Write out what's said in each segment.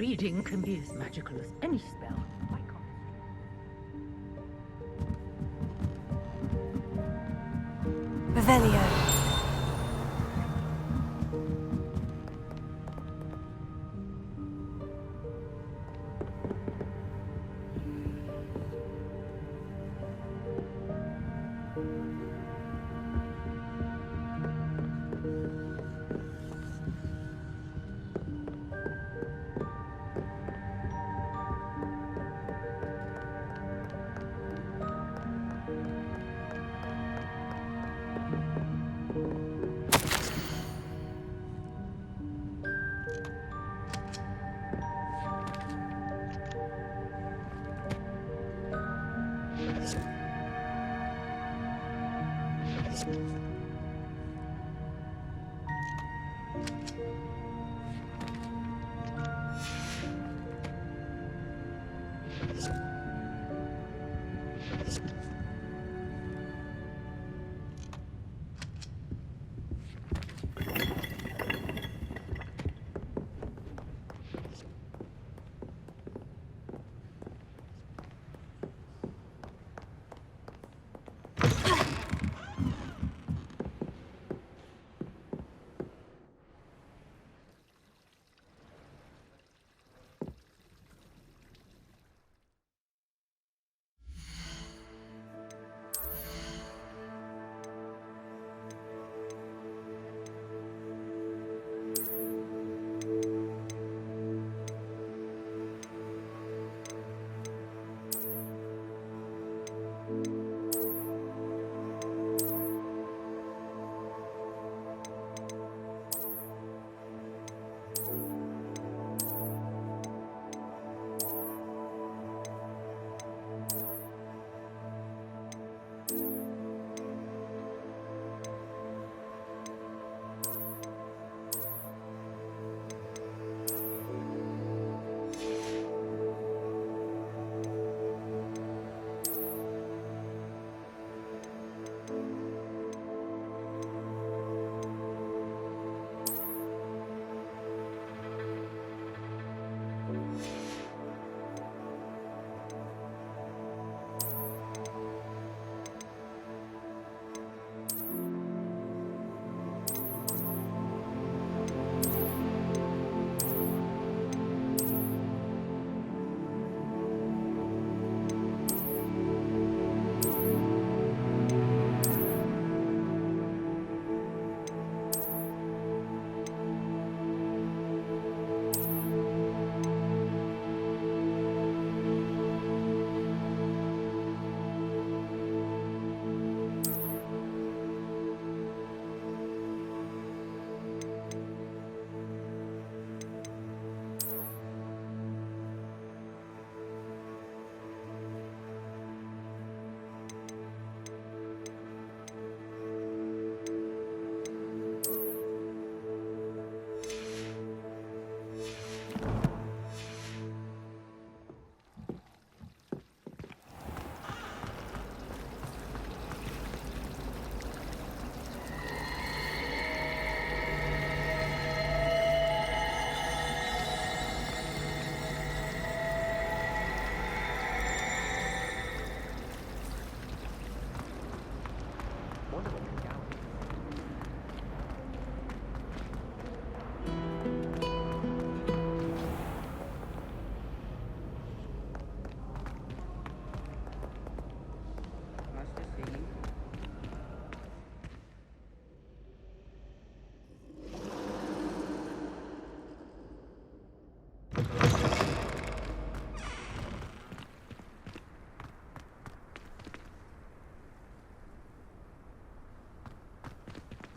reading can be as magical as any spell. Why can't Revelio.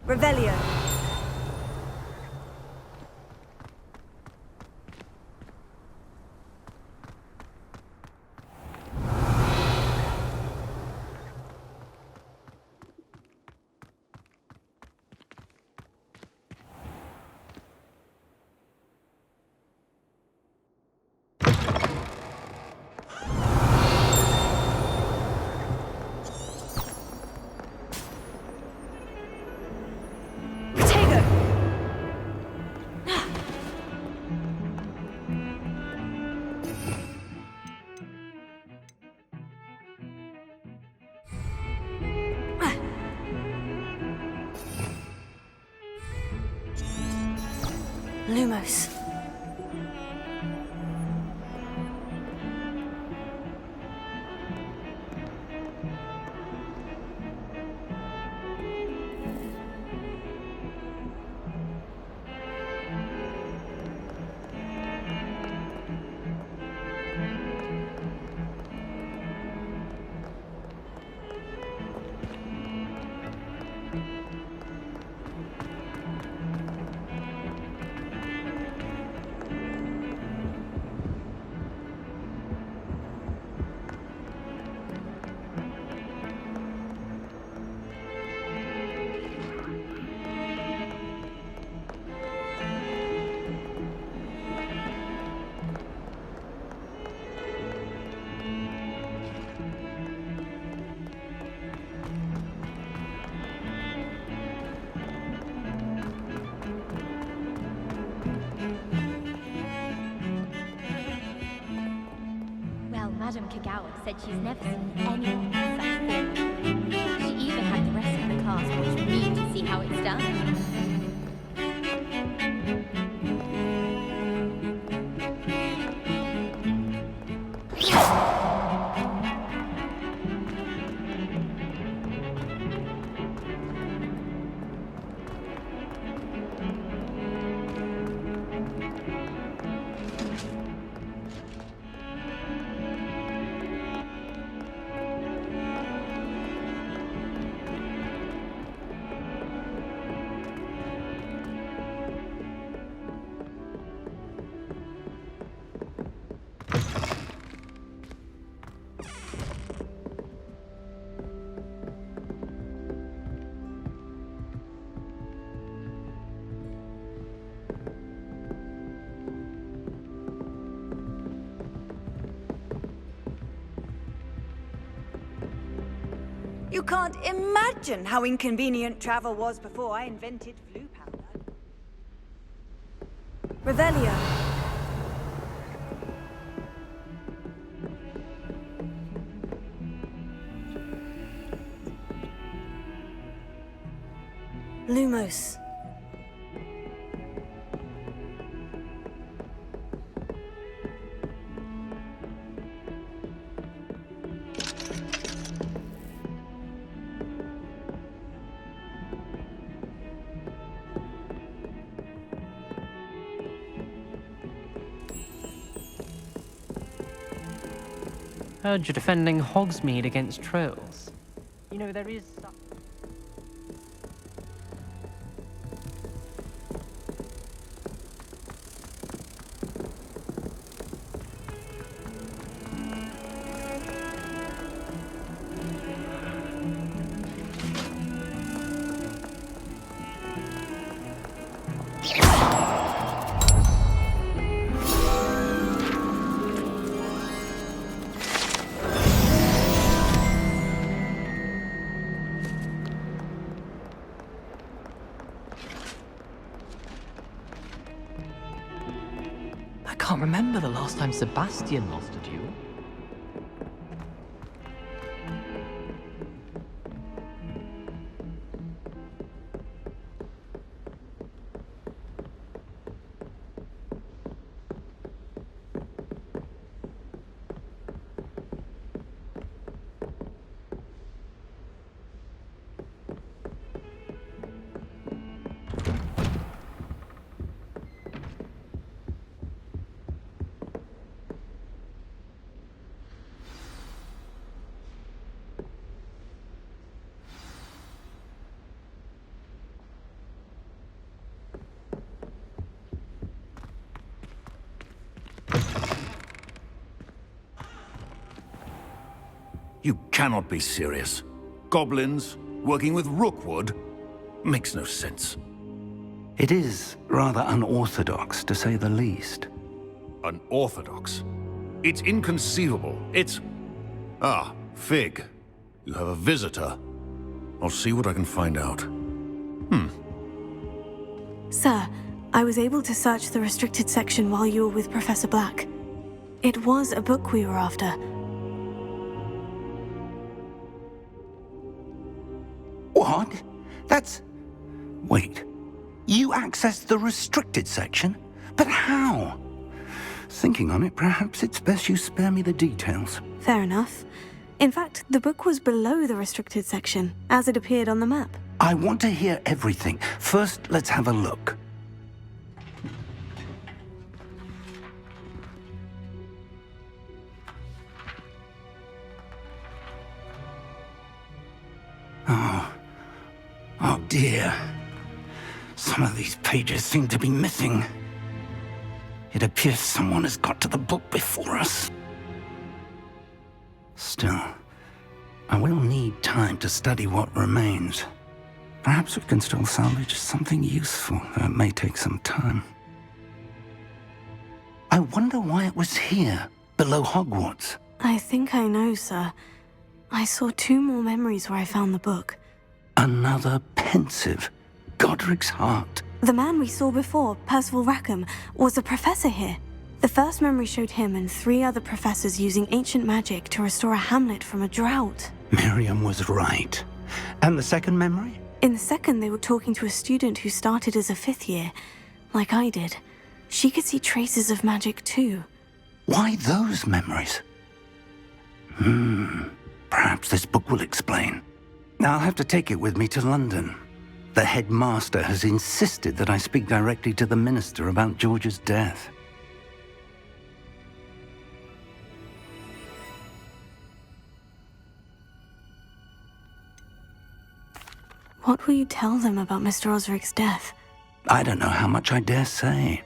Revelio. Lumos. Well, Madame Kagawa said she's never seen anyone with such theory. She even had the rest of the class watch me to see how it's done. You can't imagine how inconvenient travel was before I invented blue powder. Revelio. Lumos. Heard you're defending Hogsmeade against trolls. You know, there is some... I can't remember the last time Sebastian lost a duel. You cannot be serious. Goblins working with Rookwood? Makes no sense. It is rather unorthodox, to say the least. Unorthodox? It's inconceivable. It's... Ah, Fig. You have a visitor. I'll see what I can find out. Sir, I was able to search the restricted section while you were with Professor Black. It was a book we were after. What? That's... Wait. You accessed the restricted section? But how? Thinking on it, perhaps it's best you spare me the details. Fair enough. In fact, the book was below the restricted section, as it appeared on the map. I want to hear everything. First, let's have a look. Oh dear. Some of these pages seem to be missing. It appears someone has got to the book before us. Still, I will need time to study what remains. Perhaps we can still salvage something useful, though it may take some time. I wonder why it was here, below Hogwarts. I think I know, sir. I saw 2 more memories where I found the book. Another pensive. Godric's heart. The man we saw before, Percival Rackham, was a professor here. The first memory showed him and 3 other professors using ancient magic to restore a hamlet from a drought. Miriam was right. And the second memory? In the second, they were talking to a student who started as a 5th year, like I did. She could see traces of magic too. Why those memories? Perhaps this book will explain. I'll have to take it with me to London. The headmaster has insisted that I speak directly to the minister about George's death. What will you tell them about Mr. Osric's death? I don't know how much I dare say.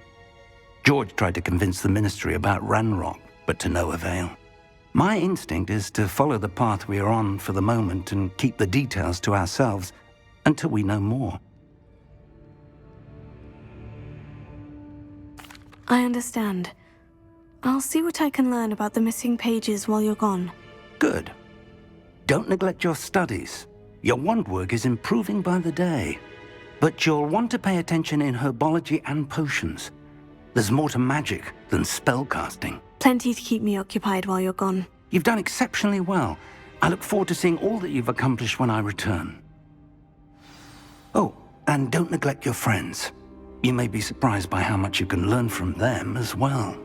George tried to convince the ministry about Ranrock, but to no avail. My instinct is to follow the path we are on for the moment and keep the details to ourselves until we know more. I understand. I'll see what I can learn about the missing pages while you're gone. Good. Don't neglect your studies. Your wand work is improving by the day. But you'll want to pay attention in herbology and potions. There's more to magic than spellcasting. Plenty to keep me occupied while you're gone. You've done exceptionally well. I look forward to seeing all that you've accomplished when I return. Oh, and don't neglect your friends. You may be surprised by how much you can learn from them as well.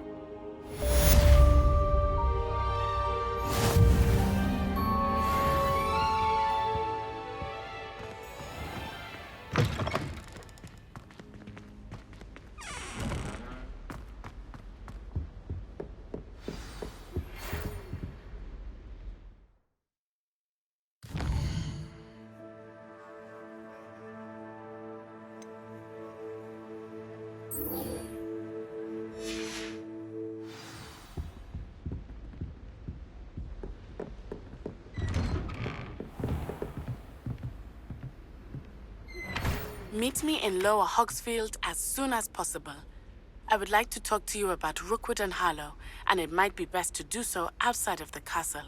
Meet me in Lower Hogsfield as soon as possible. I would like to talk to you about Rookwood and Harlow, and it might be best to do so outside of the castle.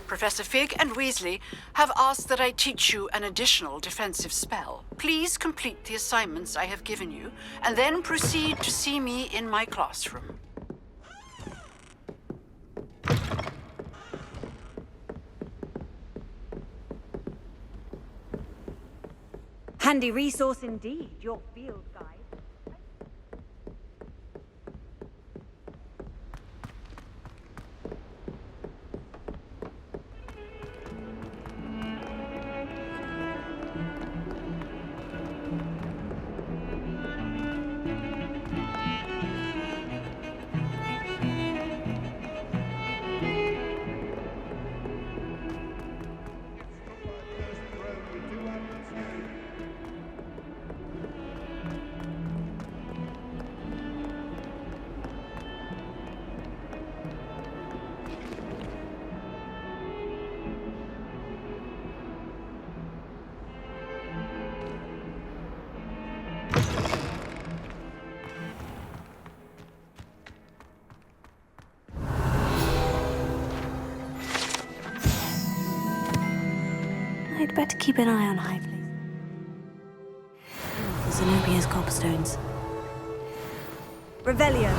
Professor Fig and Weasley have asked that I teach you an additional defensive spell. Please complete the assignments I have given you, and then proceed to see me in my classroom. Handy resource indeed, your field guide. better keep an eye on high places. Zenobia's cobblstones. Revelio.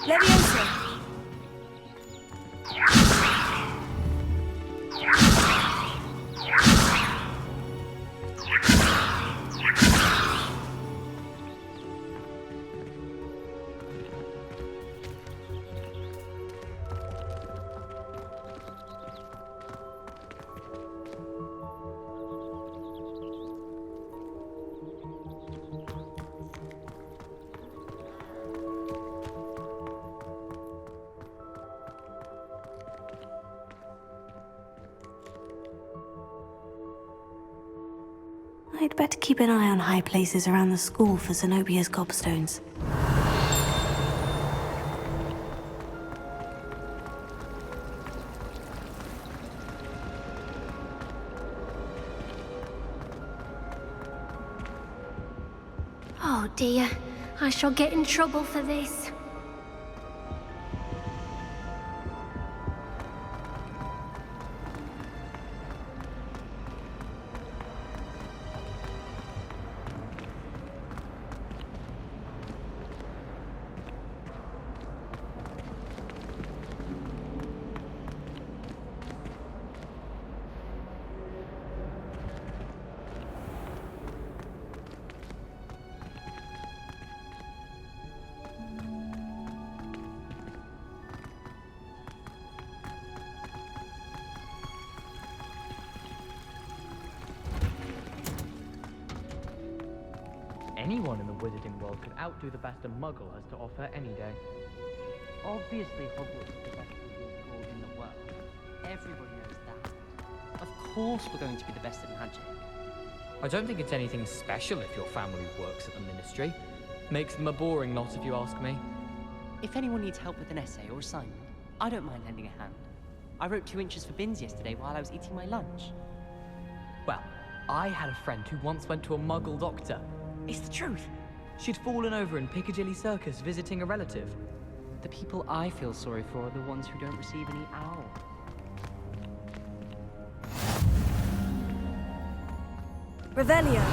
Leviosa. I'd better keep an eye on high places around the school for Zenobia's cobblstones. Oh dear, I shall get in trouble for this. Anyone in the wizarding world could outdo the best a muggle has to offer any day. Obviously, Hogwarts is the best school in the world. Everybody knows that. Of course we're going to be the best at magic. I don't think it's anything special if your family works at the Ministry. Makes them a boring lot if you ask me. If anyone needs help with an essay or assignment, I don't mind lending a hand. I wrote 2 inches for bins yesterday while I was eating my lunch. Well, I had a friend who once went to a muggle doctor. It's the truth. She'd fallen over in Piccadilly Circus visiting a relative. The people I feel sorry for are the ones who don't receive any owl. Revelio.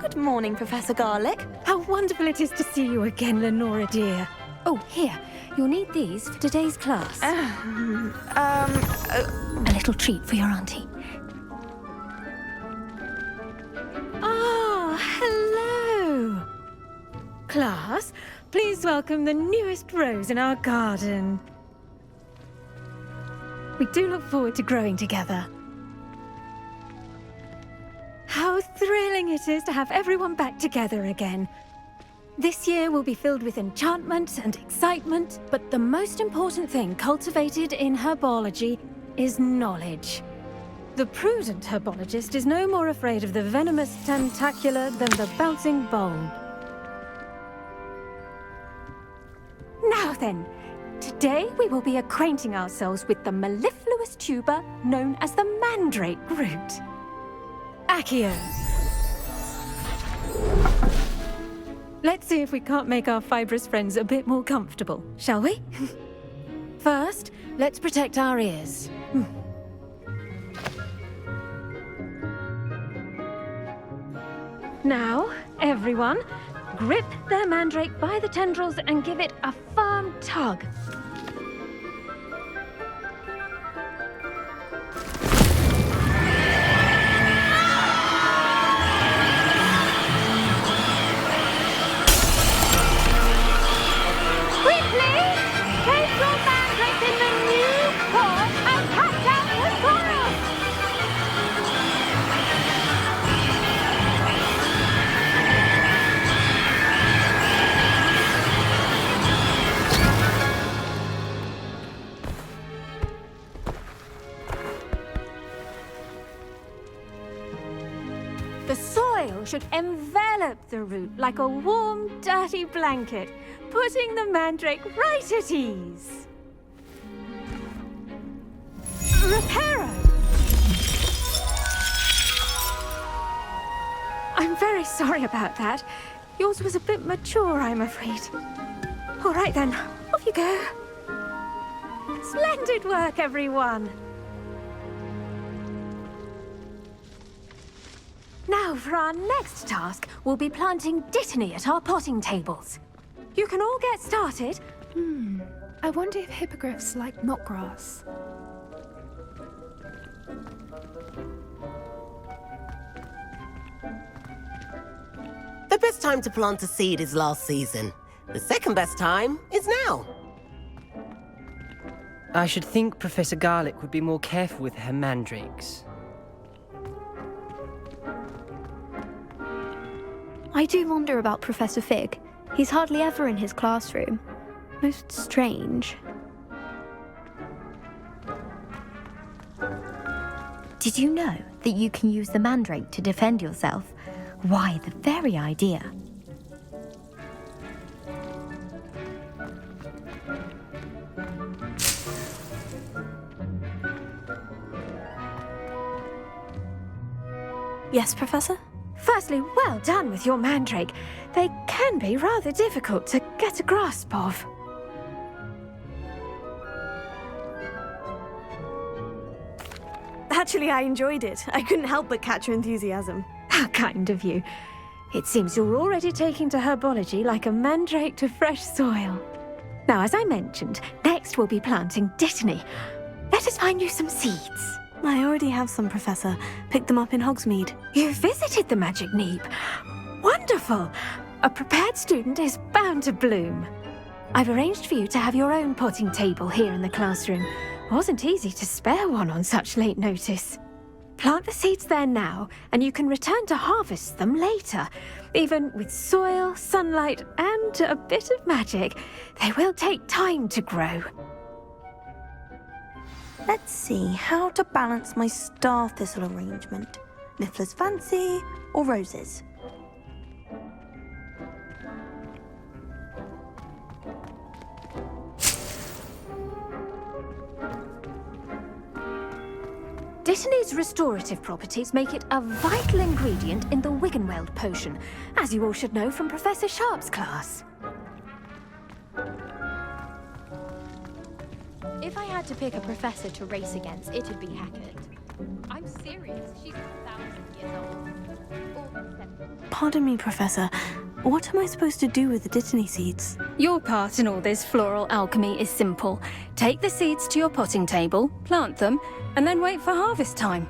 Good morning, Professor Garlick. How wonderful it is to see you again, Lenora dear. Oh, here. You'll need these for today's class. A little treat for your auntie. Ah, hello. Class, please welcome the newest rose in our garden. We do look forward to growing together. How thrilling it is to have everyone back together again. This year will be filled with enchantment and excitement, but the most important thing cultivated in herbology is knowledge. The prudent herbologist is no more afraid of the venomous tentacula than the bouncing bulb. Now then, today Today we will be acquainting ourselves with the mellifluous tuber known as the mandrake root. Accio. Let's see if we can't make our fibrous friends a bit more comfortable, shall we? First, let's protect our ears. Now, everyone, grip their mandrake by the tendrils and give it a firm tug. The soil should envelop the root like a warm, dirty blanket, putting the mandrake right at ease. Reparo! I'm very sorry about that. Yours was a bit mature, I'm afraid. All right then, off you go. Splendid work, everyone! Now, for our next task, we'll be planting Dittany at our potting tables. You can all get started. I wonder if hippogriffs like knotgrass. The best time to plant a seed is last season. The second best time is now. I should think Professor Garlick would be more careful with her mandrakes. I do wonder about Professor Fig. He's hardly ever in his classroom. Most strange. Did you know that you can use the mandrake to defend yourself? Why, the very idea. Yes, Professor? Firstly, well done with your mandrake. They can be rather difficult to get a grasp of. Actually, I enjoyed it. I couldn't help but catch your enthusiasm. How kind of you. It seems you're already taking to herbology like a mandrake to fresh soil. Now, as I mentioned, next we'll be planting Dittany. Let us find you some seeds. I already have some, Professor. Picked them up in Hogsmeade. You visited the Magic Neep. Wonderful! A prepared student is bound to bloom. I've arranged for you to have your own potting table here in the classroom. Wasn't easy to spare one on such late notice. Plant the seeds there now, and you can return to harvest them later. Even with soil, sunlight, and a bit of magic, they will take time to grow. Let's see how to balance my star thistle arrangement. Niffler's Fancy or roses? Dittany's restorative properties make it a vital ingredient in the Wiggenweld potion, as you all should know from Professor Sharp's class. If I had to pick a professor to race against, it'd be Hackett. I'm serious. She's 1,000 years old. Pardon me, Professor. What am I supposed to do with the Dittany seeds? Your part in all this floral alchemy is simple. Take the seeds to your potting table, plant them, and then wait for harvest time.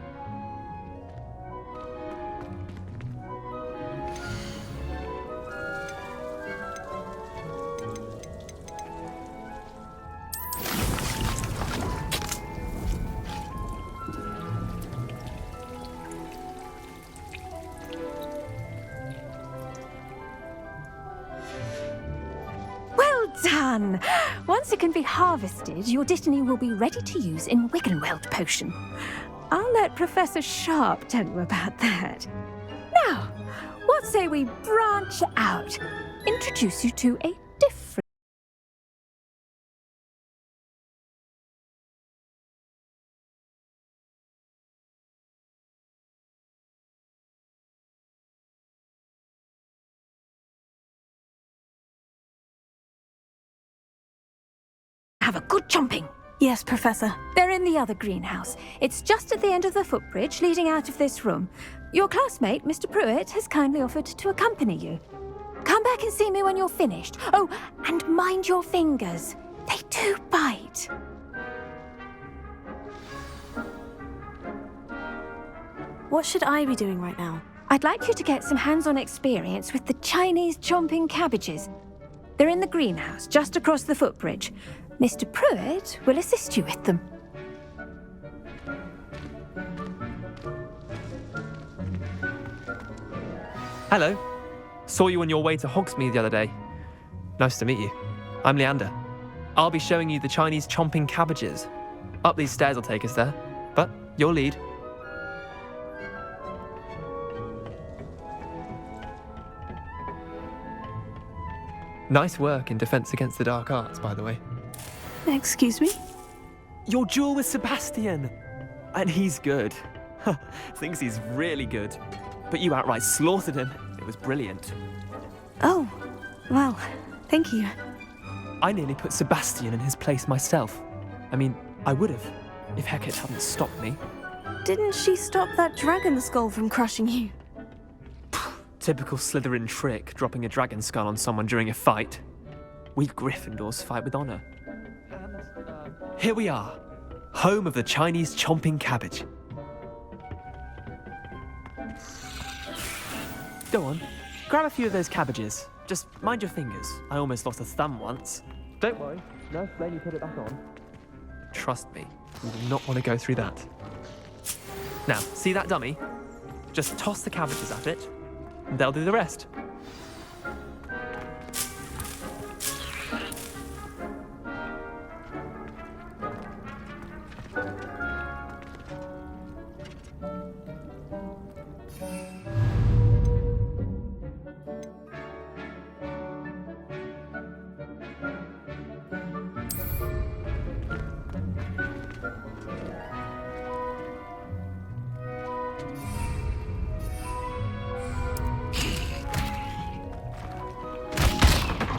Done! Once it can be harvested, your Dittany will be ready to use in Wiggenweld potion. I'll let Professor Sharp tell you about that. Now, what say we branch out? Introduce you to a different have a good chomping. Yes, Professor. They're in the other greenhouse. It's just at the end of the footbridge leading out of this room. Your classmate, Mr. Pruitt, has kindly offered to accompany you. Come back and see me when you're finished. Oh, and mind your fingers. They do bite. What should I be doing right now? I'd like you to get some hands-on experience with the Chinese chomping cabbages. They're in the greenhouse, just across the footbridge. Mr. Pruitt will assist you with them. Hello. Saw you on your way to Hogsmeade the other day. Nice to meet you. I'm Leander. I'll be showing you the Chinese chomping cabbages. Up these stairs will take us there, but your lead. Nice work in Defense Against the Dark Arts, by the way. Excuse me? Your duel with Sebastian! And he's good. Thinks he's really good. But you outright slaughtered him. It was brilliant. Oh, well, thank you. I nearly put Sebastian in his place myself. I mean, I would have, if Hecate hadn't stopped me. Didn't she stop that dragon skull from crushing you? Typical Slytherin trick, dropping a dragon skull on someone during a fight. We Gryffindors fight with honor. Here we are, home of the Chinese chomping cabbage. Go on, grab a few of those cabbages. Just mind your fingers. I almost lost a thumb once. Don't worry, no flame, you put it back on. Trust me, you will not want to go through that. Now, see that dummy? Just toss the cabbages at it, and they'll do the rest.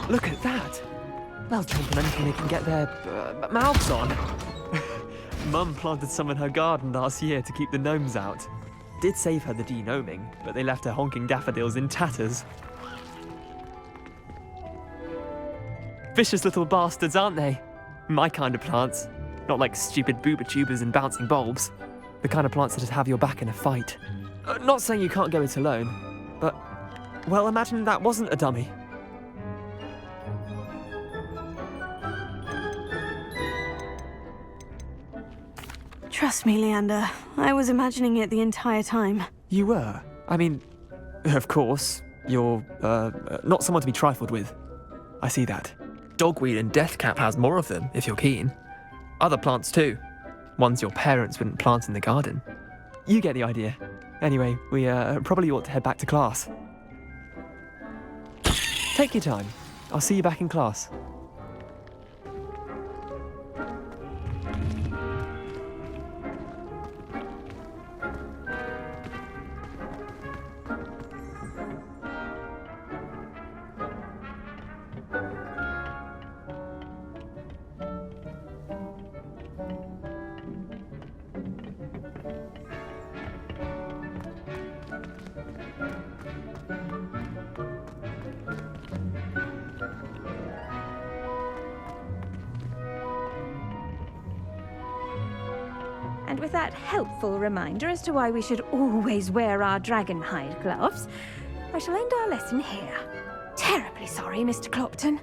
Look at that! They'll jump on anything they can get their mouths on. Mum planted some in her garden last year to keep the gnomes out. Did save her the de-gnoming, but they left her honking daffodils in tatters. Vicious little bastards, aren't they? My kind of plants. Not like stupid booba tubers and bouncing bulbs. The kind of plants that'd have your back in a fight. Not saying you can't go it alone, but, well, imagine that wasn't a dummy. Trust me, Leander. I was imagining it the entire time. You were? I mean, of course, you're, not someone to be trifled with. I see that. Dogweed and deathcap has more of them, if you're keen. Other plants too. Ones your parents wouldn't plant in the garden. You get the idea. Anyway, we, probably ought to head back to class. Take your time. I'll see you back in class. And with that helpful reminder as to why we should always wear our dragon hide gloves, I shall end our lesson here. Terribly sorry, Mr. Clopton.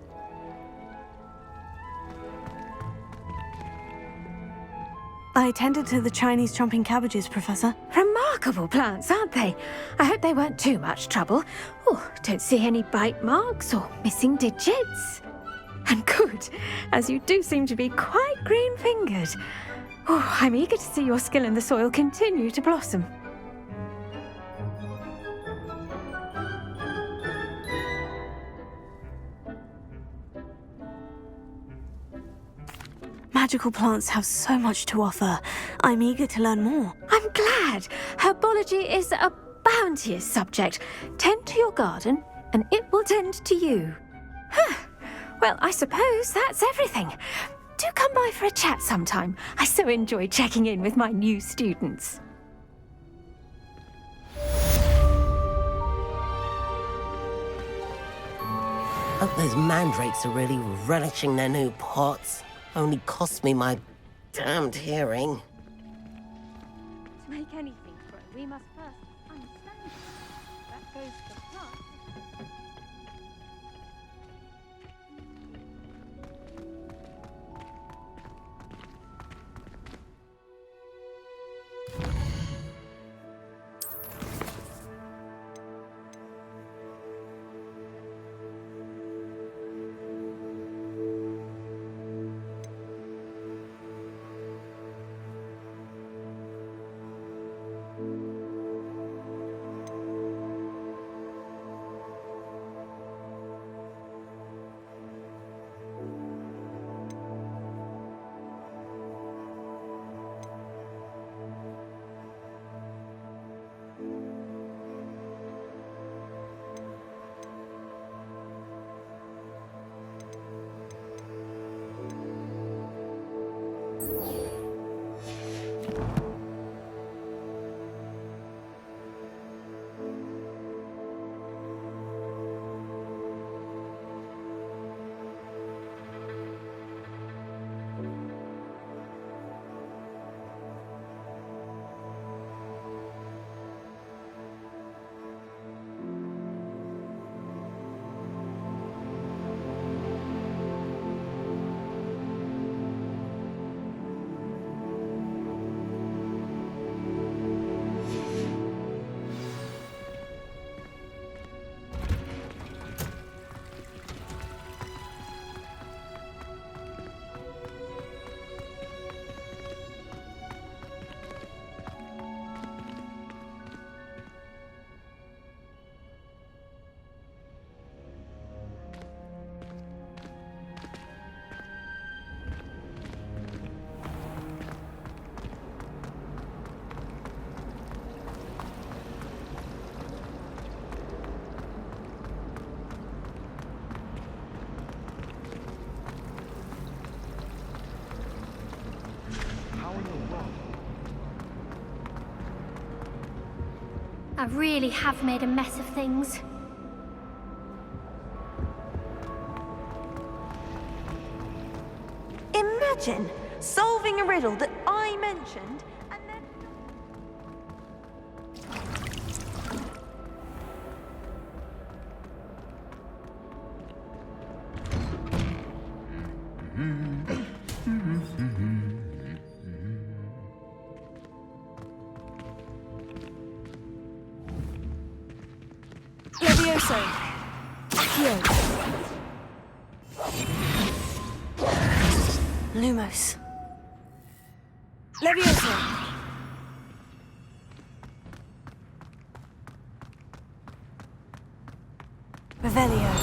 I tended to the Chinese chomping cabbages, Professor. Remarkable plants, aren't they? I hope they weren't too much trouble. Oh, don't see any bite marks or missing digits. And good, as you do seem to be quite green-fingered. Oh, I'm eager to see your skill in the soil continue to blossom. Magical plants have so much to offer. I'm eager to learn more. I'm glad. Herbology is a bounteous subject. Tend to your garden, and it will tend to you. Well, I suppose that's everything. Do come by for a chat sometime. I so enjoy checking in with my new students. Hope those mandrakes are really relishing their new pots. Only cost me my damned hearing. To make anything grow, we must first understand it. That goes for plants. I really have made a mess of things. Imagine solving a riddle that I mentioned and then... Levioso. Accio. Lumos. Levioso. Revelio.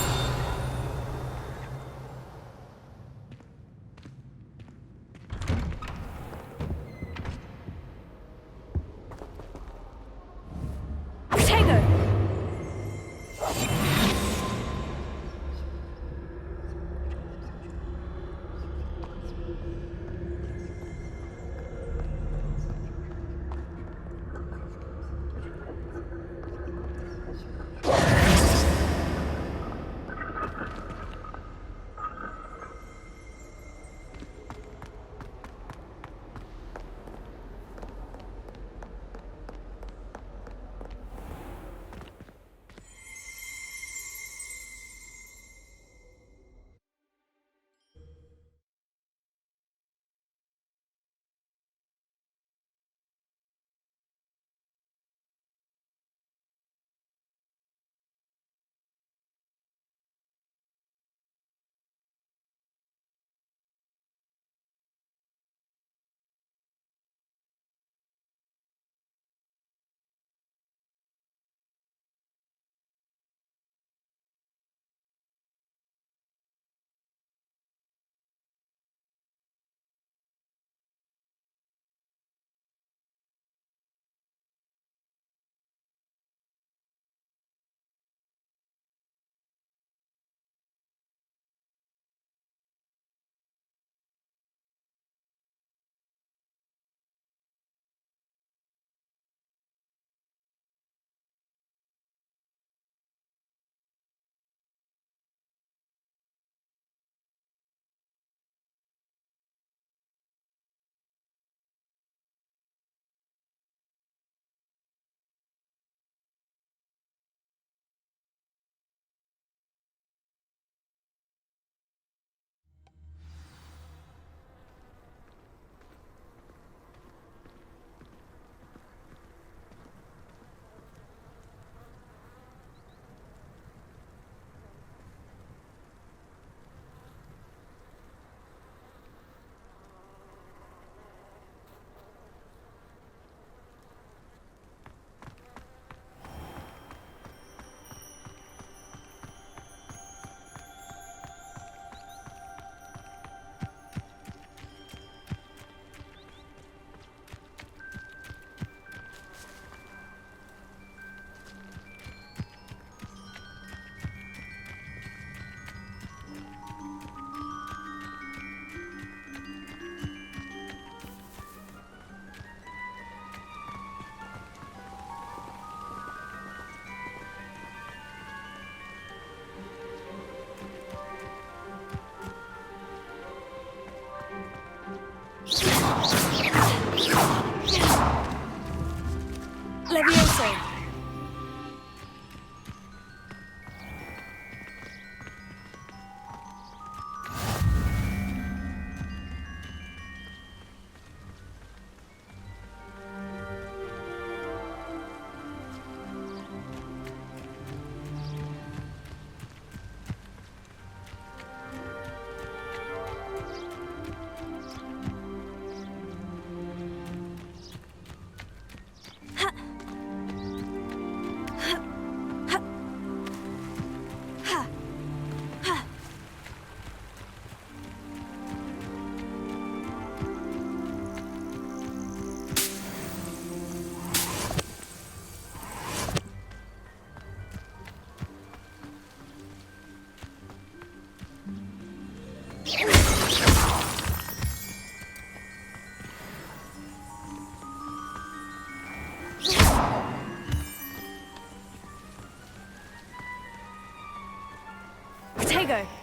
Protego!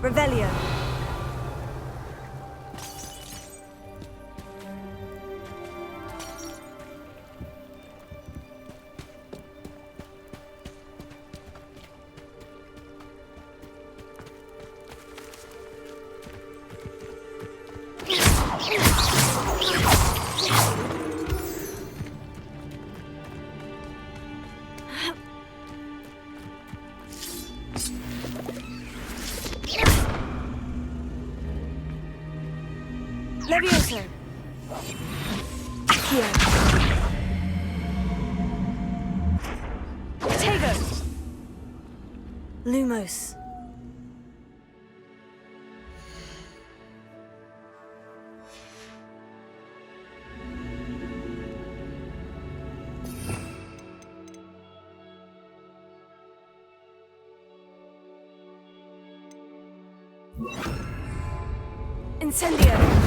Revelio. Levioso. Accio. Protego. Lumos. Incendio.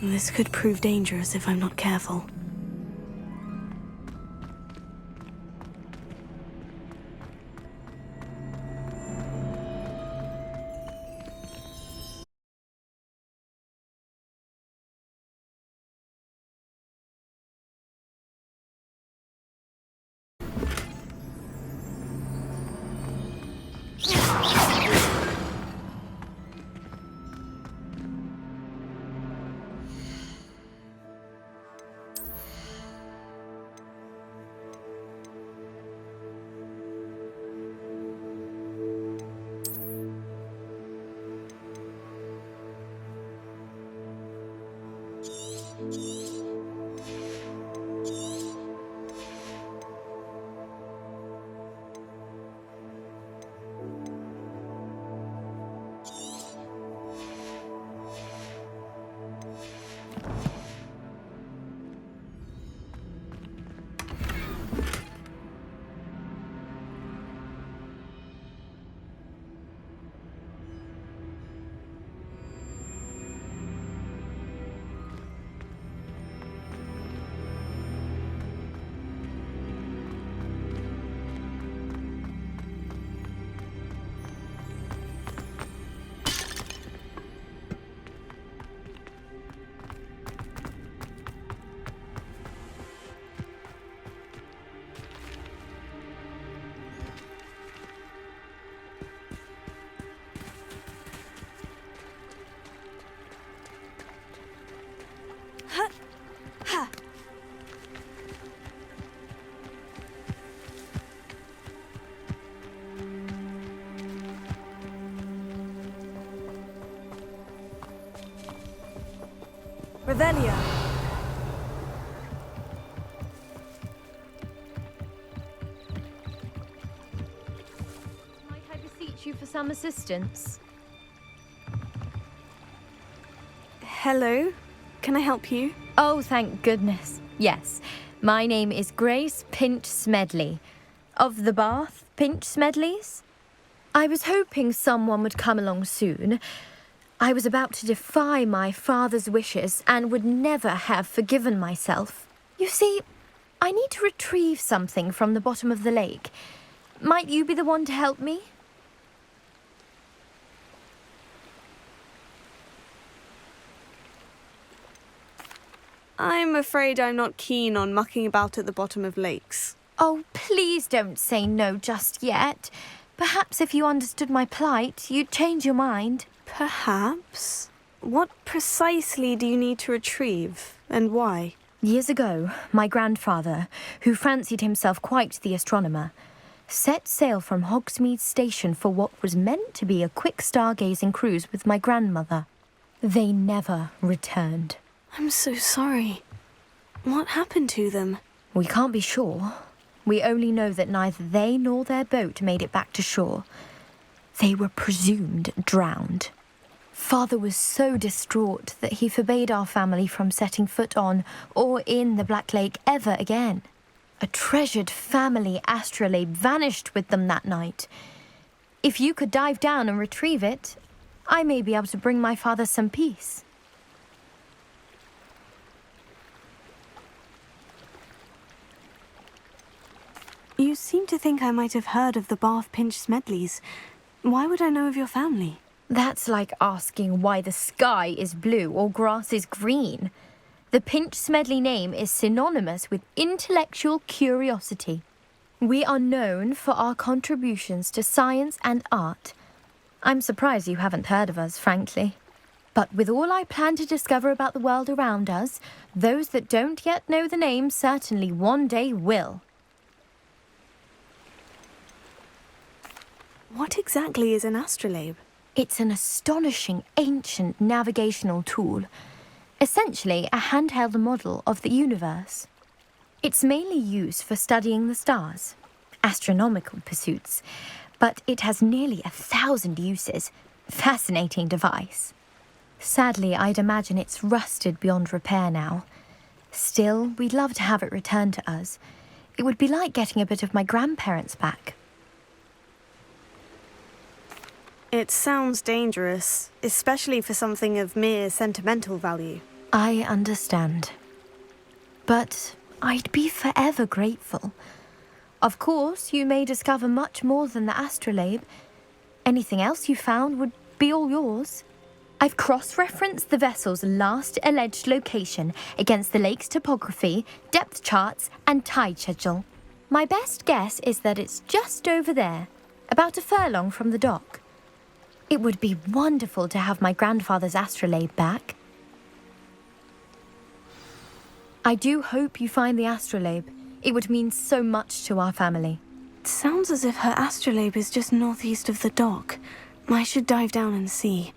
This could prove dangerous if I'm not careful. Revelia. Might I beseech you for some assistance? Hello. Can I help you? Oh, thank goodness. Yes. My name is Grace Pinch Smedley. Of the Bath Pinch Smedleys? I was hoping someone would come along soon. I was about to defy my father's wishes and would never have forgiven myself. You see, I need to retrieve something from the bottom of the lake. Might you be the one to help me? I'm afraid I'm not keen on mucking about at the bottom of lakes. Oh, please don't say no just yet. Perhaps if you understood my plight, you'd change your mind. Perhaps? What precisely do you need to retrieve, and why? Years ago, my grandfather, who fancied himself quite the astronomer, set sail from Hogsmeade Station for what was meant to be a quick stargazing cruise with my grandmother. They never returned. I'm so sorry. What happened to them? We can't be sure. We only know that neither they nor their boat made it back to shore. They were presumed drowned. Father was so distraught that he forbade our family from setting foot on or in the Black Lake ever again. A treasured family astrolabe vanished with them that night. If you could dive down and retrieve it, I may be able to bring my father some peace. You seem to think I might have heard of the Bath Pinch Smedleys. Why would I know of your family? That's like asking why the sky is blue or grass is green. The Pinch Smedley name is synonymous with intellectual curiosity. We are known for our contributions to science and art. I'm surprised you haven't heard of us, frankly. But with all I plan to discover about the world around us, those that don't yet know the name certainly one day will. What exactly is an astrolabe? It's an astonishing ancient navigational tool. Essentially a handheld model of the universe. It's mainly used for studying the stars, astronomical pursuits, but it has nearly 1,000 uses. Fascinating device. Sadly, I'd imagine it's rusted beyond repair now. Still, we'd love to have it returned to us. It would be like getting a bit of my grandparents back. It sounds dangerous, especially for something of mere sentimental value. I understand. But I'd be forever grateful. Of course, you may discover much more than the astrolabe. Anything else you found would be all yours. I've cross-referenced the vessel's last alleged location against the lake's topography, depth charts, and tide schedule. My best guess is that it's just over there, about a furlong from the dock. It would be wonderful to have my grandfather's astrolabe back. I do hope you find the astrolabe. It would mean so much to our family. It sounds as if her astrolabe is just northeast of the dock. I should dive down and see.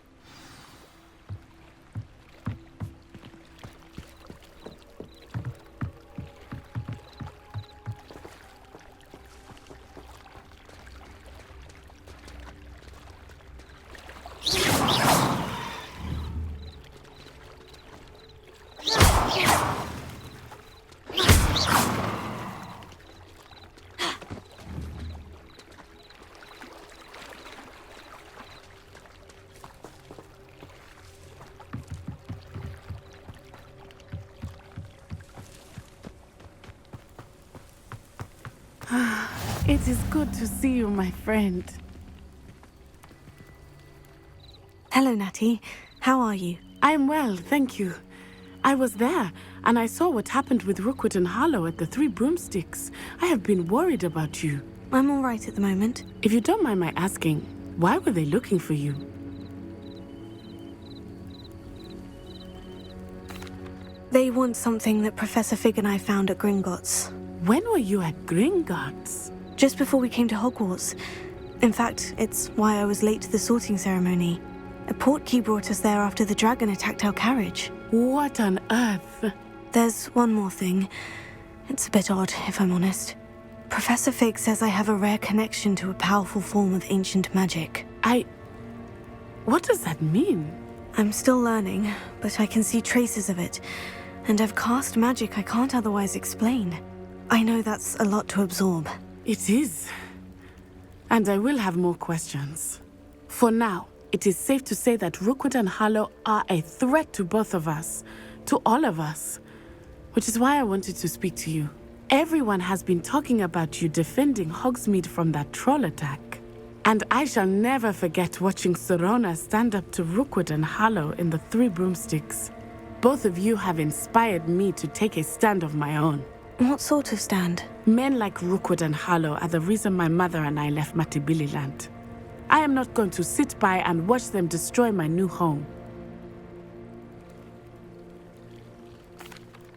It is good to see you, my friend. Hello, Natty. How are you? I'm well, thank you. I was there, and I saw what happened with Rookwood and Harlow at the Three Broomsticks. I have been worried about you. I'm all right at the moment. If you don't mind my asking, why were they looking for you? They want something that Professor Fig and I found at Gringotts. When were you at Gringotts? Just before we came to Hogwarts. In fact, it's why I was late to the sorting ceremony. A portkey brought us there after the dragon attacked our carriage. What on earth? There's one more thing. It's a bit odd, if I'm honest. Professor Fig says I have a rare connection to a powerful form of ancient magic. What does that mean? I'm still learning, but I can see traces of it. And I've cast magic I can't otherwise explain. I know that's a lot to absorb. It is. And I will have more questions. For now, it is safe to say that Rookwood and Harlow are a threat to both of us. To all of us. Which is why I wanted to speak to you. Everyone has been talking about you defending Hogsmeade from that troll attack. And I shall never forget watching Serona stand up to Rookwood and Harlow in the Three Broomsticks. Both of you have inspired me to take a stand of my own. What sort of stand? Men like Rookwood and Harlow are the reason my mother and I left Matibililand. I am not going to sit by and watch them destroy my new home.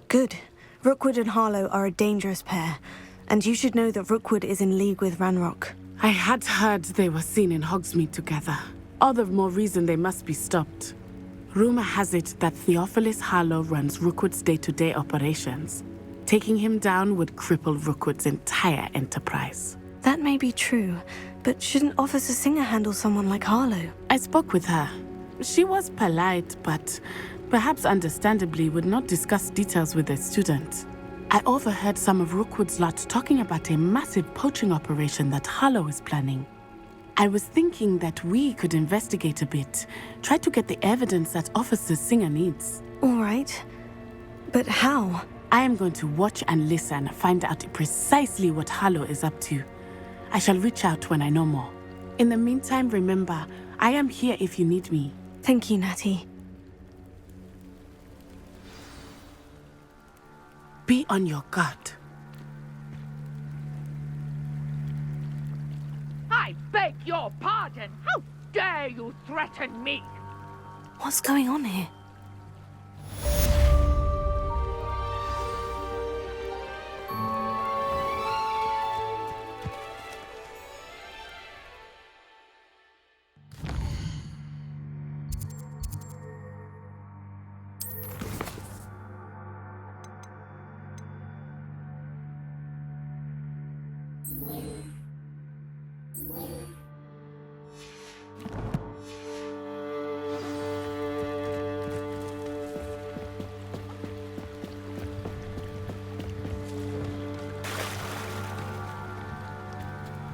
Good. Rookwood and Harlow are a dangerous pair, and you should know that Rookwood is in league with Ranrock. I had heard they were seen in Hogsmeade together. All the more reason they must be stopped. Rumor has it that Theophilus Harlow runs Rookwood's day-to-day operations. Taking him down would cripple Rookwood's entire enterprise. That may be true, but shouldn't Officer Singer handle someone like Harlow? I spoke with her. She was polite, but perhaps understandably would not discuss details with a student. I overheard some of Rookwood's lot talking about a massive poaching operation that Harlow is planning. I was thinking that we could investigate a bit, try to get the evidence that Officer Singer needs. All right. But how? I am going to watch and listen, find out precisely what Harlow is up to. I shall reach out when I know more. In the meantime, remember, I am here if you need me. Thank you, Natty. Be on your guard. I beg your pardon. How dare you threaten me? What's going on here?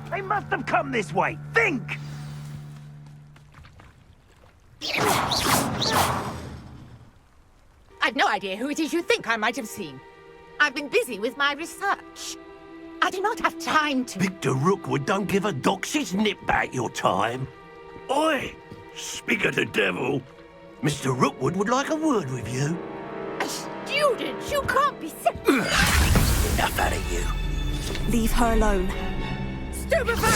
They must have come this way. Think! I've no idea who it is you think I might have seen. I've been busy with my research. I do not have time to... Victor Rookwood don't give a doxy's nip back your time. Oi! Speak of the devil. Mr. Rookwood would like a word with you. A student? You can't be sick. Enough out of you. Leave her alone. Stupefy!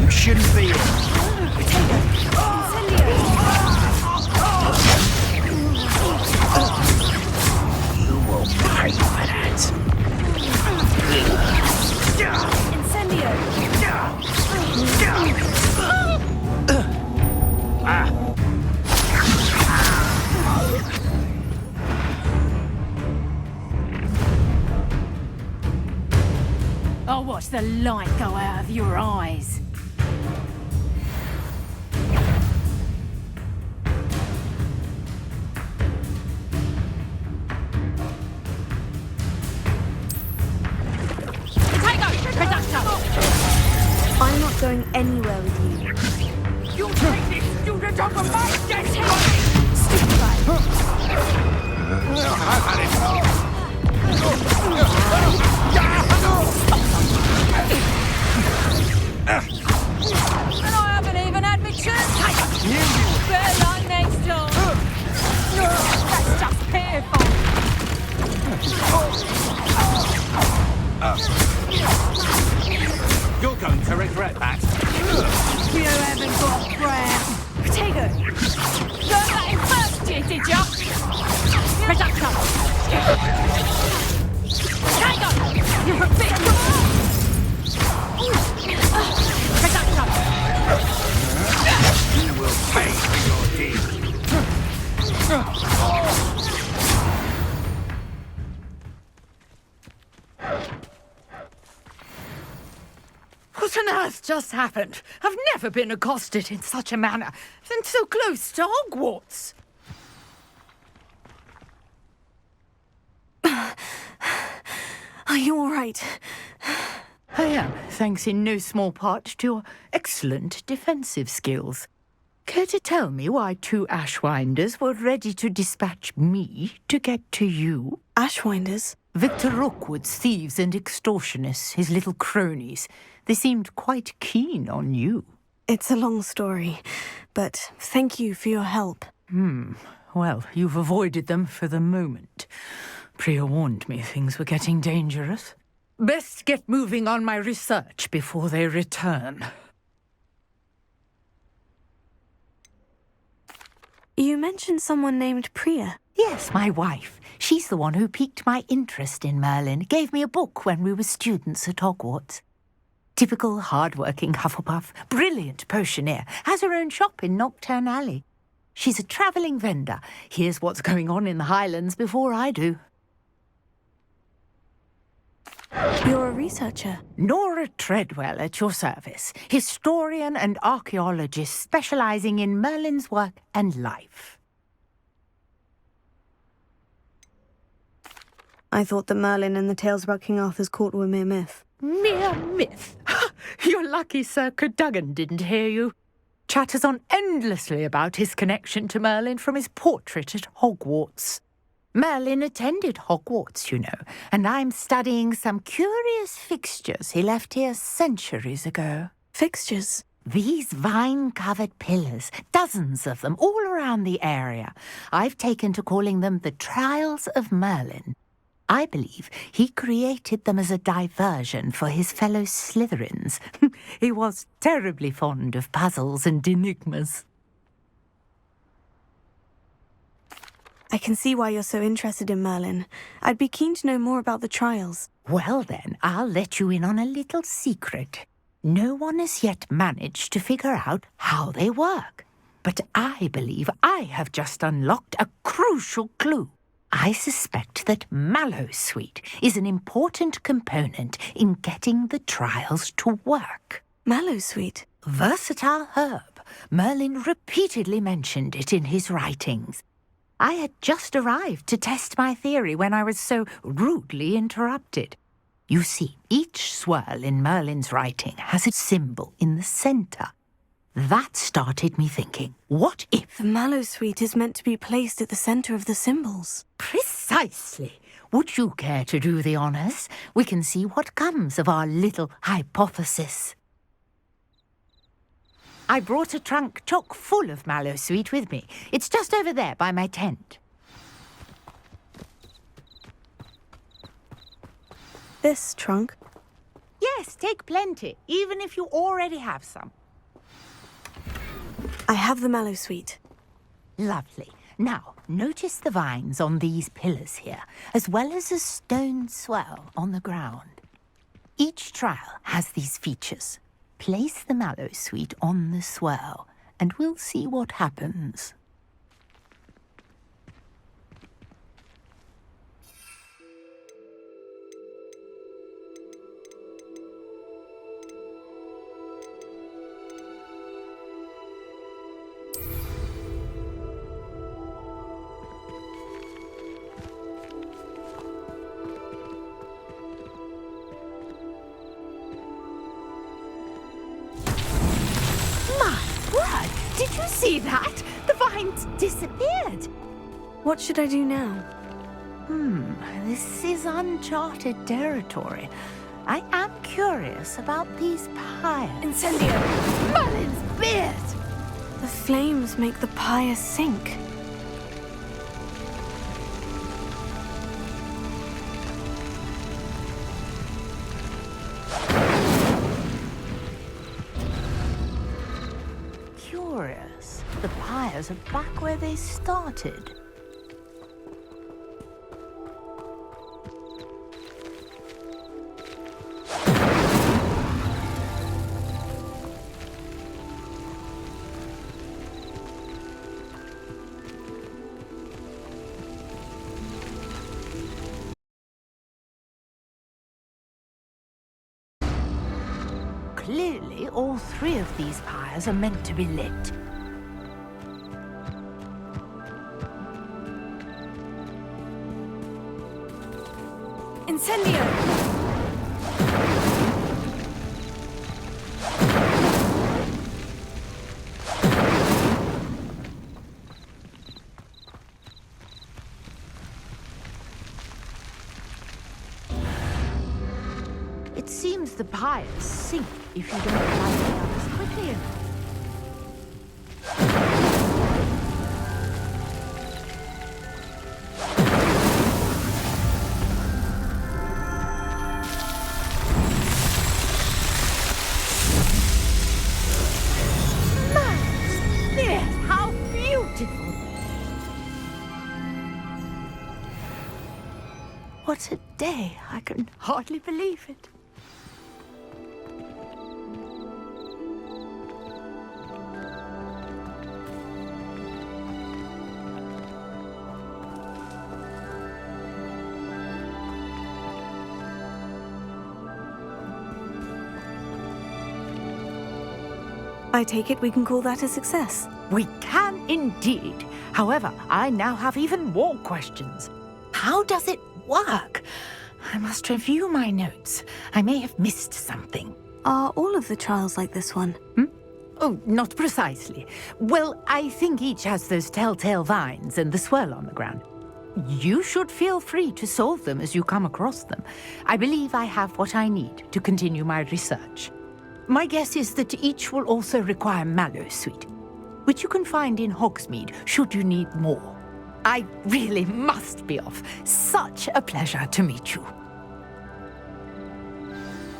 You shouldn't be here. You will pay for that. I'll watch the light go out of your eyes. I'm not going anywhere with you. You take this student off of my desk! And I haven't even had my chance. Better luck next time. That's just pitiful. You're going to regret that. You What on earth just happened? I've never been accosted in such a manner, and so close to Hogwarts. Are you all right? I am, thanks in no small part to your excellent defensive skills. Care to tell me why 2 Ashwinders were ready to dispatch me to get to you? Ashwinders? Victor Rookwood's thieves and extortionists, his little cronies. They seemed quite keen on you. It's a long story, but thank you for your help. Well, you've avoided them for the moment. Priya warned me things were getting dangerous. Best get moving on my research before they return. You mentioned someone named Priya. Yes, my wife. She's the one who piqued my interest in Merlin, gave me a book when we were students at Hogwarts. Typical hard-working Hufflepuff, brilliant potioneer, has her own shop in Knockturn Alley. She's a travelling vendor, hears what's going on in the Highlands before I do. You're a researcher? Nora Treadwell at your service, historian and archaeologist specialising in Merlin's work and life. I thought that Merlin and the tales about King Arthur's court were mere myth. Mere myth? You're lucky Sir Cadogan didn't hear you. Chatters on endlessly about his connection to Merlin from his portrait at Hogwarts. Merlin attended Hogwarts, you know, and I'm studying some curious fixtures he left here centuries ago. Fixtures? These vine-covered pillars, dozens of them, all around the area. I've taken to calling them the Trials of Merlin. I believe he created them as a diversion for his fellow Slytherins. He was terribly fond of puzzles and enigmas. I can see why you're so interested in Merlin. I'd be keen to know more about the trials. Well then, I'll let you in on a little secret. No one has yet managed to figure out how they work. But I believe I have just unlocked a crucial clue. I suspect that Mallowsweet is an important component in getting the trials to work. Mallowsweet? Versatile herb. Merlin repeatedly mentioned it in his writings. I had just arrived to test my theory when I was so rudely interrupted. You see, each swirl in Merlin's writing has a symbol in the centre. That started me thinking, what if... The Mallowsweet is meant to be placed at the centre of the symbols. Precisely. Would you care to do the honours? We can see what comes of our little hypothesis. I brought a trunk chock full of Mallowsweet with me. It's just over there by my tent. This trunk? Yes, take plenty, even if you already have some. I have the Mallowsweet. Lovely. Now, notice the vines on these pillars here, as well as a stone swell on the ground. Each trial has these features. Place the Mallowsweet on the swirl, and we'll see what happens. Did you see that? The vines disappeared. What should I do now? This is uncharted territory. I am curious about these pyres. Incendio! Merlin's beard! The flames make the pyre sink. Curious. The pyres are back where they started. clearly all 3 of these pyres are meant to be lit. Incendio! It seems the pyres sink if you don't light the others quickly enough. How beautiful! What a day! I can hardly believe it. I take it we can call that a success. We can indeed. However, I now have even more questions. How does it work? I must review my notes. I may have missed something. Are all of the trials like this one? Oh, not precisely. Well, I think each has those telltale vines and the swirl on the ground. You should feel free to solve them as you come across them. I believe I have what I need to continue my research. My guess is that each will also require mallowsweet, which you can find in Hogsmeade should you need more. I really must be off. Such a pleasure to meet you.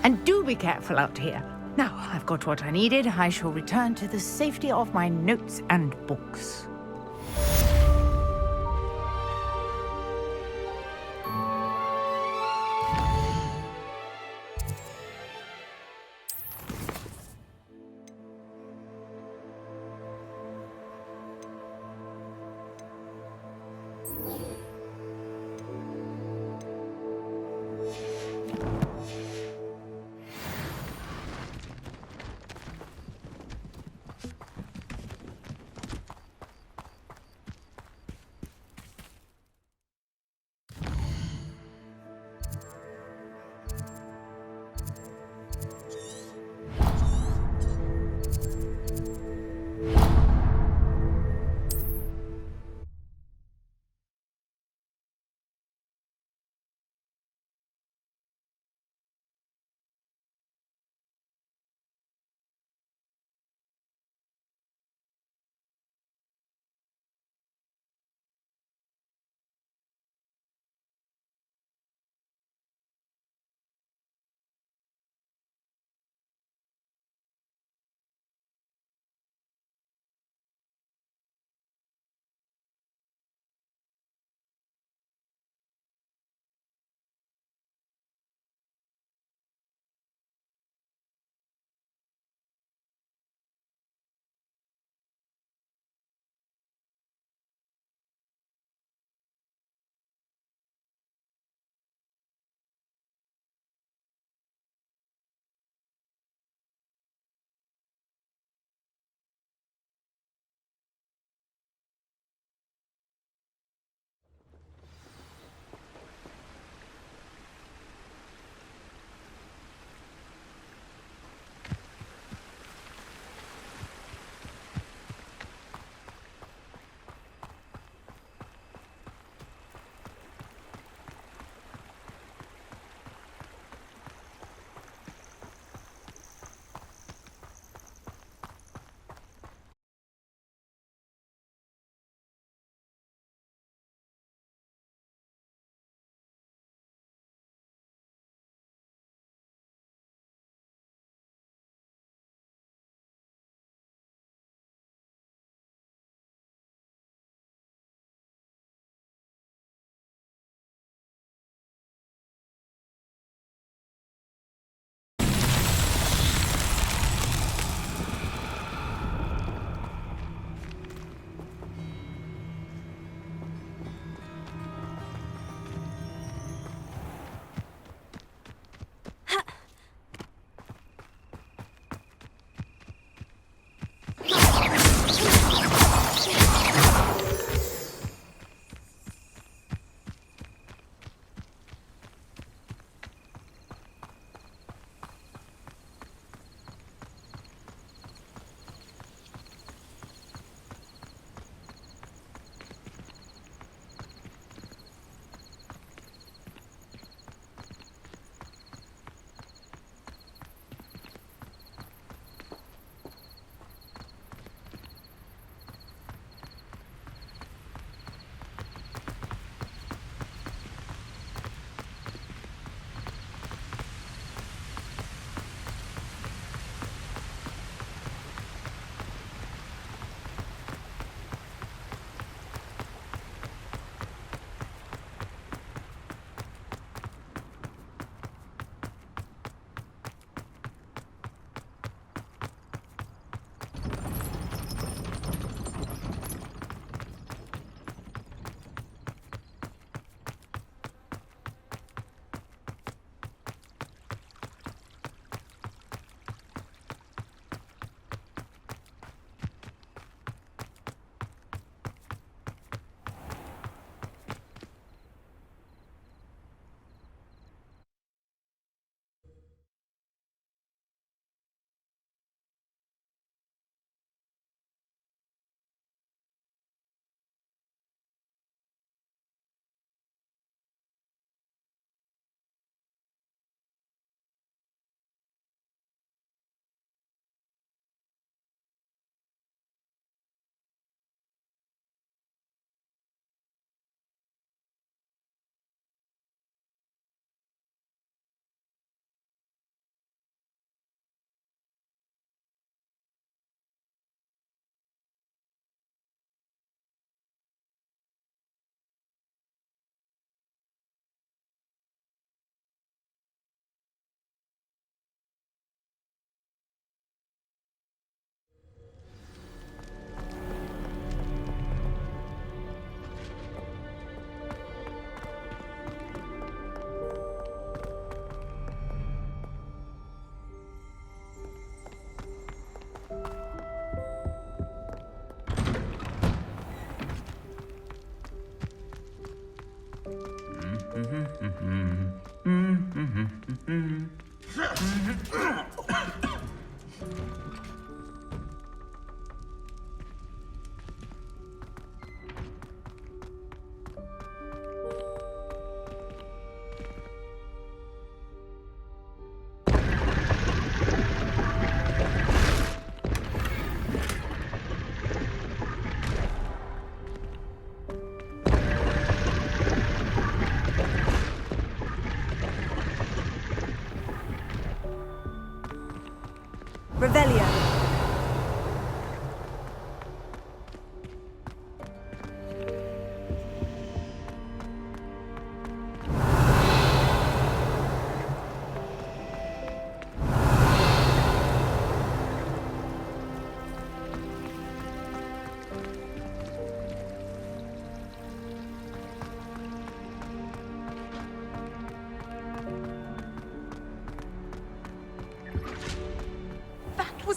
And do be careful out here. Now I've got what I needed, I shall return to the safety of my notes and books.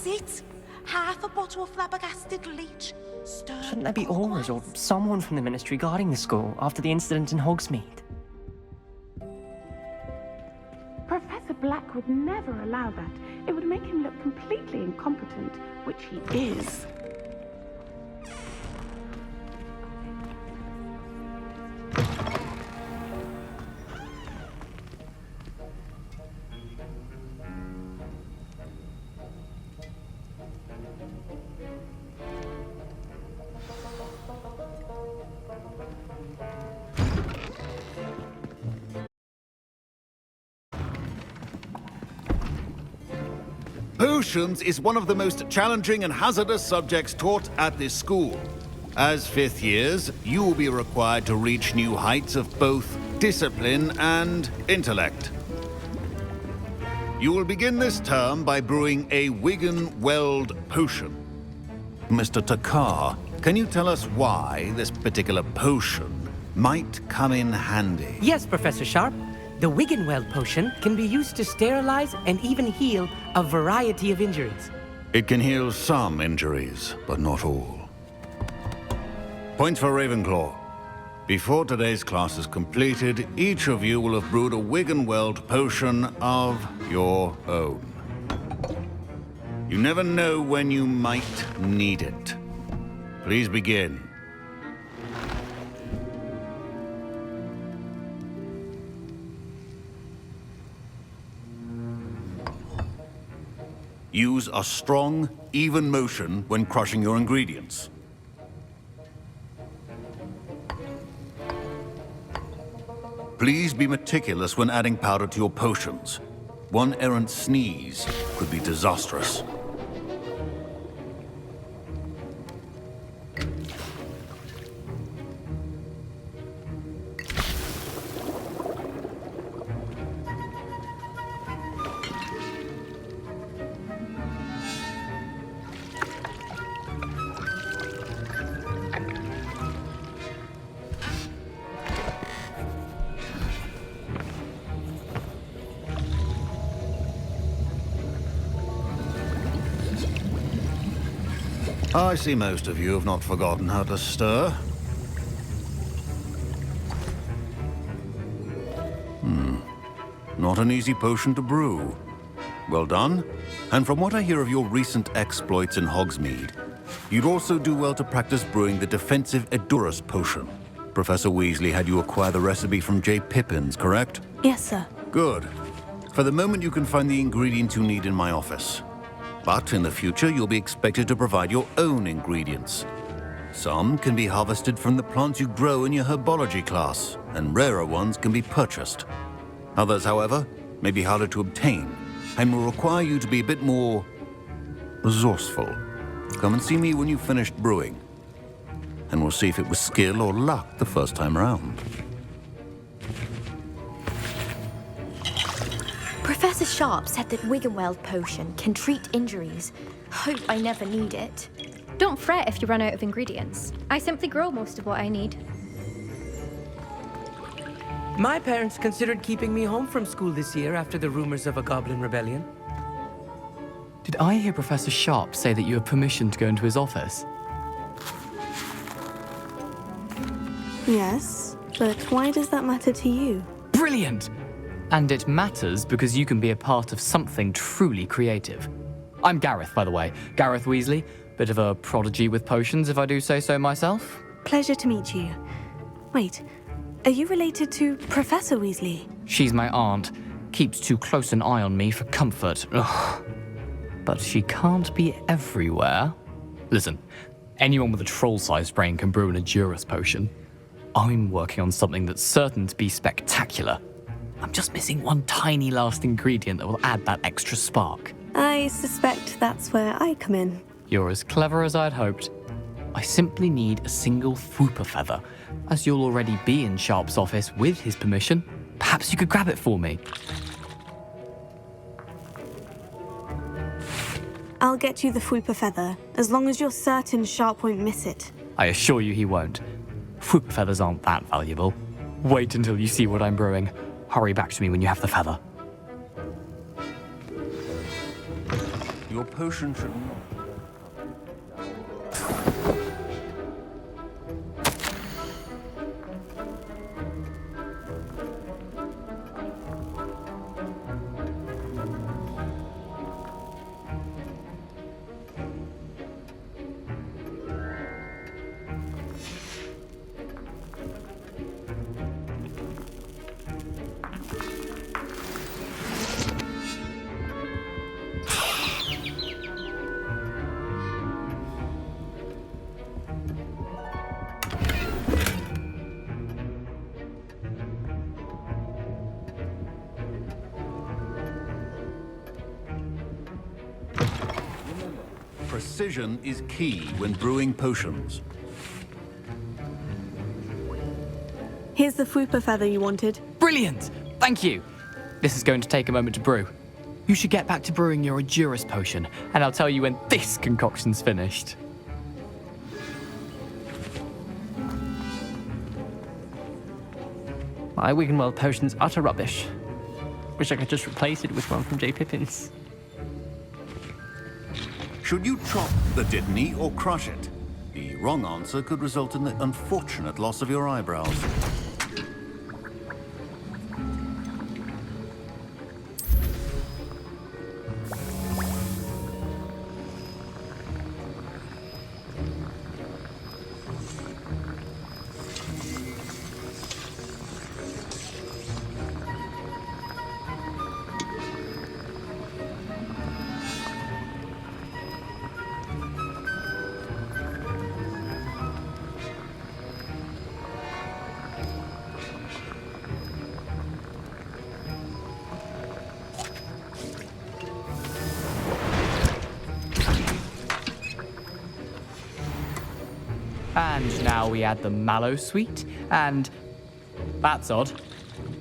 That's it. Half a bottle of flabbergasted leech. Stirred. Shouldn't there be Aurors or someone from the Ministry guarding the school after the incident in Hogsmeade? Professor Black would never allow that. It would make him look completely incompetent, which he is. Potions is one of the most challenging and hazardous subjects taught at this school. As fifth years, you will be required to reach new heights of both discipline and intellect. You will begin this term by brewing a Wigan-Weld potion. Mr. Takar, can you tell us why this particular potion might come in handy? Yes, Professor Sharp. The Wigan-Weld potion can be used to sterilize and even heal a variety of injuries. It can heal some injuries, but not all. Points for Ravenclaw. Before today's class is completed, each of you will have brewed a Wigan-Weld potion of your own. You never know when you might need it. Please begin. Use a strong, even motion when crushing your ingredients. Please be meticulous when adding powder to your potions. One errant sneeze could be disastrous. I see most of you have not forgotten how to stir. Not an easy potion to brew. Well done. And from what I hear of your recent exploits in Hogsmeade, you'd also do well to practice brewing the defensive Edurus potion. Professor Weasley had you acquire the recipe from J. Pippins, correct? Yes, sir. Good. For the moment, you can find the ingredients you need in my office. But in the future, you'll be expected to provide your own ingredients. Some can be harvested from the plants you grow in your herbology class, and rarer ones can be purchased. Others, however, may be harder to obtain, and will require you to be a bit more resourceful. Come and see me when you've finished brewing, and we'll see if it was skill or luck the first time around. Professor Sharp said that Wigan-Weld potion can treat injuries. Hope I never need it. Don't fret if you run out of ingredients. I simply grow most of what I need. My parents considered keeping me home from school this year after the rumors of a goblin rebellion. Did I hear Professor Sharp say that you have permission to go into his office? Yes, but why does that matter to you? Brilliant! And it matters because you can be a part of something truly creative. I'm Gareth, by the way. Gareth Weasley. Bit of a prodigy with potions, if I do say so myself. Pleasure to meet you. Wait, are you related to Professor Weasley? She's my aunt. Keeps too close an eye on me for comfort. Ugh. But she can't be everywhere. Listen, anyone with a troll-sized brain can brew an Edurus potion. I'm working on something that's certain to be spectacular. I'm just missing one tiny last ingredient that will add that extra spark. I suspect that's where I come in. You're as clever as I'd hoped. I simply need a single Fwooper feather. As you'll already be in Sharp's office with his permission, perhaps you could grab it for me. I'll get you the Fwooper feather, as long as you're certain Sharp won't miss it. I assure you he won't. Fwooper feathers aren't that valuable. Wait until you see what I'm brewing. Hurry back to me when you have the feather. Your potion should not... Precision is key when brewing potions. Here's the Fupa feather you wanted. Brilliant! Thank you! This is going to take a moment to brew. You should get back to brewing your Adurus potion, and I'll tell you when this concoction's finished. My Wiggenweld potion's utter rubbish. Wish I could just replace it with one from J. Pippin's. Should you chop the Dittany or crush it? The wrong answer could result in the unfortunate loss of your eyebrows. And now we add the mallow sweet, and... That's odd.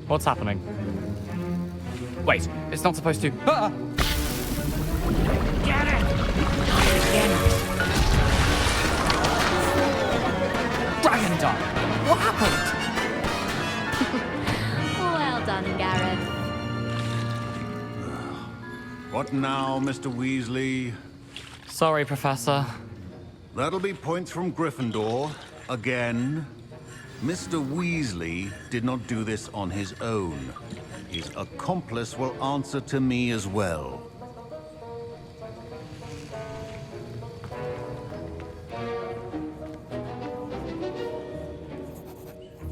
What's happening? Wait, it's not supposed to... Ah! Get it! Dragon Dart! What happened? Well done, Gareth. What now, Mr. Weasley? Sorry, Professor. That'll be points from Gryffindor. Again. Mr. Weasley did not do this on his own. His accomplice will answer to me as well.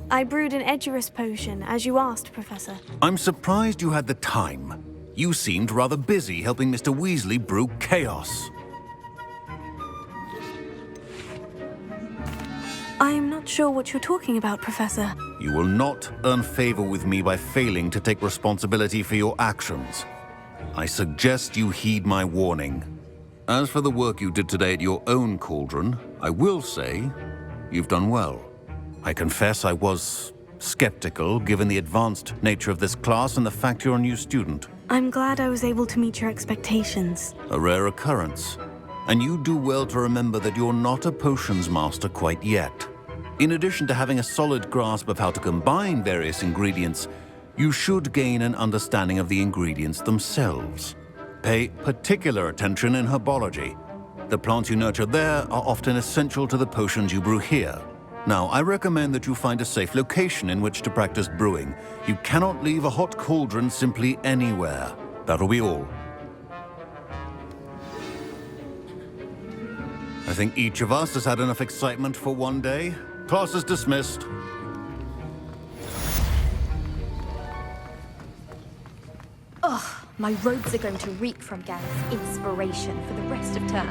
I brewed an Edurus potion, as you asked, Professor. I'm surprised you had the time. You seemed rather busy helping Mr. Weasley brew chaos. I'm not sure what you're talking about, Professor. You will not earn favor with me by failing to take responsibility for your actions. I suggest you heed my warning. As for the work you did today at your own cauldron, I will say you've done well. I confess I was skeptical given the advanced nature of this class and the fact you're a new student. I'm glad I was able to meet your expectations. A rare occurrence. And you do well to remember that you're not a potions master quite yet. In addition to having a solid grasp of how to combine various ingredients, you should gain an understanding of the ingredients themselves. Pay particular attention in herbology. The plants you nurture there are often essential to the potions you brew here. Now, I recommend that you find a safe location in which to practice brewing. You cannot leave a hot cauldron simply anywhere. That'll be all. I think each of us has had enough excitement for one day. Class is dismissed. Ugh, my robes are going to reek from Gareth's inspiration for the rest of term.